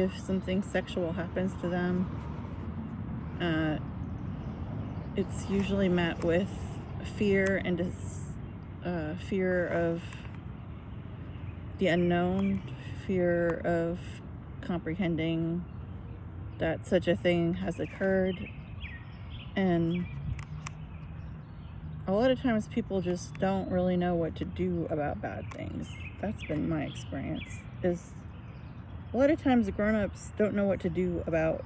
if something sexual happens to them, it's usually met with fear and fear of the unknown, fear of comprehending that such a thing has occurred. And a lot of times people just don't really know what to do about bad things. That's been my experience, is a lot of times grown-ups don't know what to do about,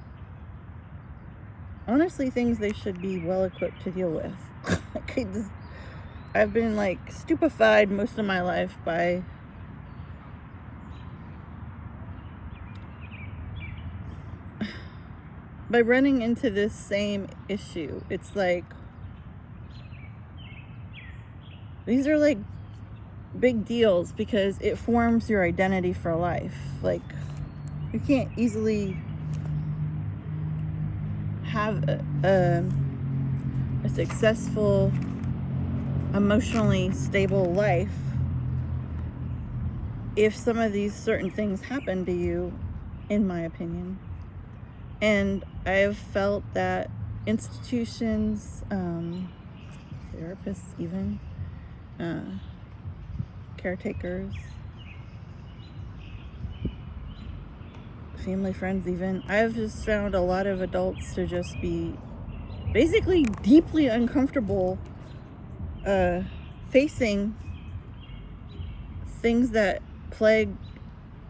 honestly, things they should be well equipped to deal with. I've been like stupefied most of my life by running into this same issue. It's like, these are like big deals because it forms your identity for life. Like, you can't easily have a successful, emotionally stable life if some of these certain things happen to you, in my opinion. And I've felt that institutions, therapists even, caretakers, family, friends even, I've just found a lot of adults to just be basically deeply uncomfortable facing things that plague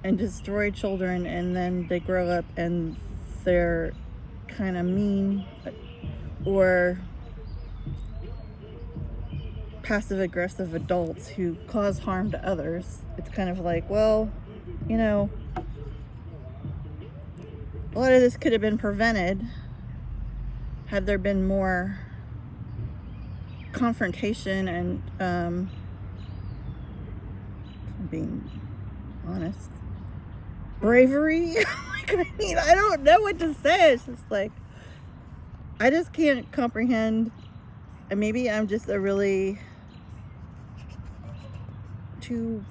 and destroy children, and then they grow up and they're kind of mean or passive aggressive adults who cause harm to others. It's kind of like, well, you know, a lot of this could have been prevented had there been more confrontation and being honest, bravery. I don't know what to say. It's just like, I just can't comprehend. And maybe I'm just a really too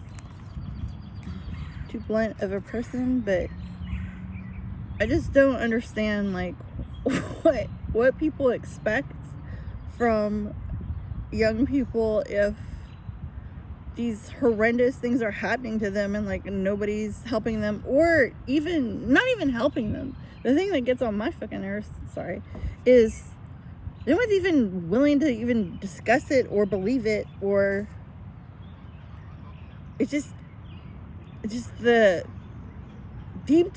blunt of a person, but I just don't understand like what people expect from young people if these horrendous things are happening to them and like nobody's helping them, or even not even helping them. The thing that gets on my fucking nerves, is no one's even willing to even discuss it or believe it, or it's just the deep